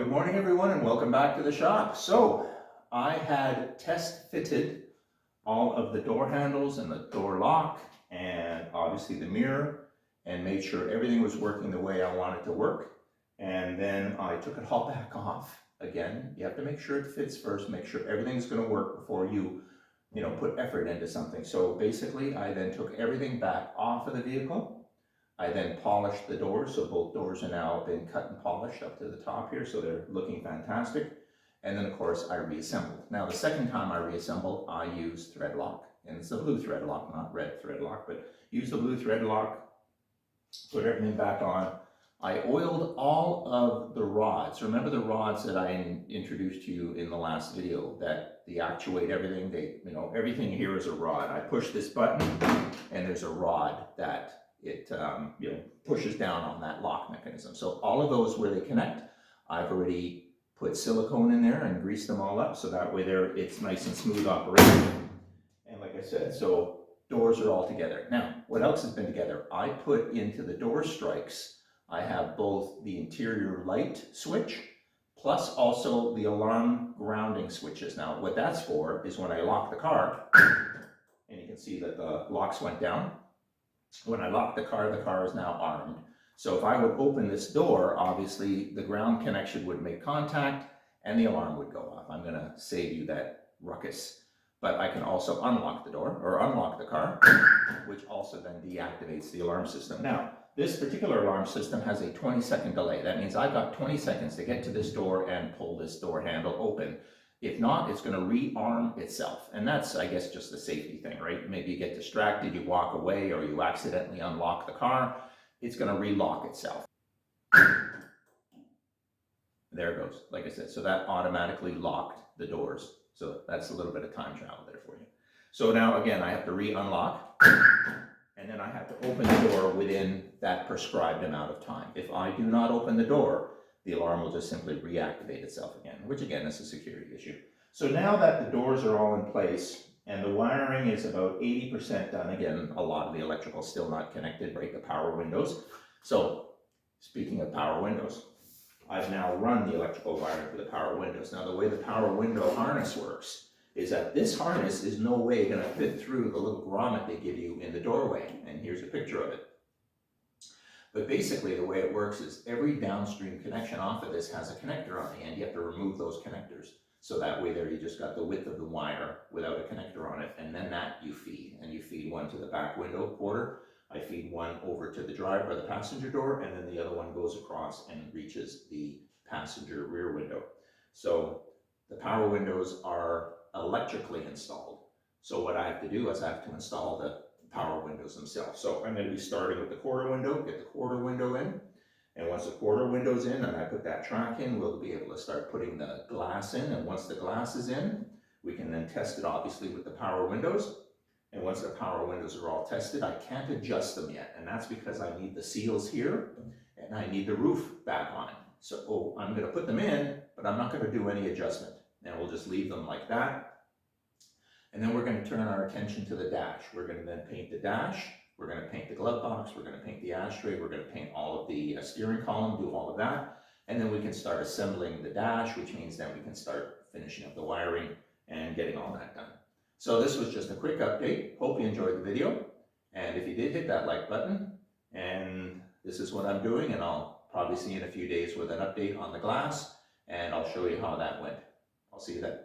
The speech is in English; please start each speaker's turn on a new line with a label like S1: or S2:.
S1: Good morning everyone and welcome back to the shop. So I had test fitted all of the door handles and the door lock and obviously the mirror and made sure everything was working the way I want it to work. And then I took it all back off. Again, you have to make sure it fits first, make sure everything's going to work before you put effort into something. So basically I then took everything back off of the vehicle. I then polished the doors, so both doors are now been cut and polished up to the top here, so they're looking fantastic. And then of course I reassembled. Now the second time I reassembled, I used thread lock, and it's a blue thread lock, not red thread lock, but use the blue thread lock, put everything back on. I oiled all of the rods. Remember the rods that I introduced to you in the last video that they actuate everything? Everything here is a rod. I push this button and there's a rod that it pushes down on that lock mechanism. So all of those where they connect, I've already put silicone in there and greased them all up so that way it's nice and smooth operation. And like I said, so doors are all together. Now, what else has been together? I put into the door strikes, I have both the interior light switch plus also the alarm grounding switches. Now, what that's for is when I lock the car, and you can see that the locks went down. When I lock the car is now armed. So if I would open this door, obviously the ground connection would make contact and the alarm would go off. I'm going to save you that ruckus. But I can also unlock the door or unlock the car, which also then deactivates the alarm system. Now, this particular alarm system has a 20-second delay. That means I've got 20 seconds to get to this door and pull this door handle open. If not, it's going to rearm itself. And that's, I guess, just a safety thing, right? Maybe you get distracted, you walk away, or you accidentally unlock the car. It's going to relock itself. There it goes, like I said. So that automatically locked the doors. So that's a little bit of time travel there for you. So now, again, I have to re-unlock. And then I have to open the door within that prescribed amount of time. If I do not open the door, the alarm will just simply reactivate itself again, which again is a security issue. So now that the doors are all in place and the wiring is about 80% done, again, a lot of the electrical still not connected, right, the power windows. So speaking of power windows, I've now run the electrical wiring for the power windows. Now the way the power window harness works is that this harness is no way going to fit through the little grommet they give you in the doorway. And here's a picture of it. But basically the way it works is every downstream connection off of this has a connector on the end. You have to remove those connectors. So that way there you just got the width of the wire without a connector on it. And then that you feed. And you feed one to the back window quarter. I feed one over to the driver or the passenger door. And then the other one goes across and reaches the passenger rear window. So the power windows are electrically installed. So what I have to do is I have to install the power windows themselves. So I'm going to be starting with the quarter window, get the quarter window in, and once the quarter window's in and I put that track in, we'll be able to start putting the glass in, and once the glass is in, we can then test it obviously with the power windows. And once the power windows are all tested, I can't adjust them yet, and that's because I need the seals here and I need the roof back on. So I'm going to put them in, but I'm not going to do any adjustment, and we'll just leave them like that. And then we're going to turn our attention to the dash. We're going to then paint the dash, we're going to paint the glove box, we're going to paint the ashtray, we're going to paint all of the steering column, do all of that. And then we can start assembling the dash, which means then we can start finishing up the wiring and getting all that done. So this was just a quick update. Hope you enjoyed the video. And if you did, hit that like button. And this is what I'm doing, and I'll probably see you in a few days with an update on the glass, and I'll show you how that went. I'll see you then.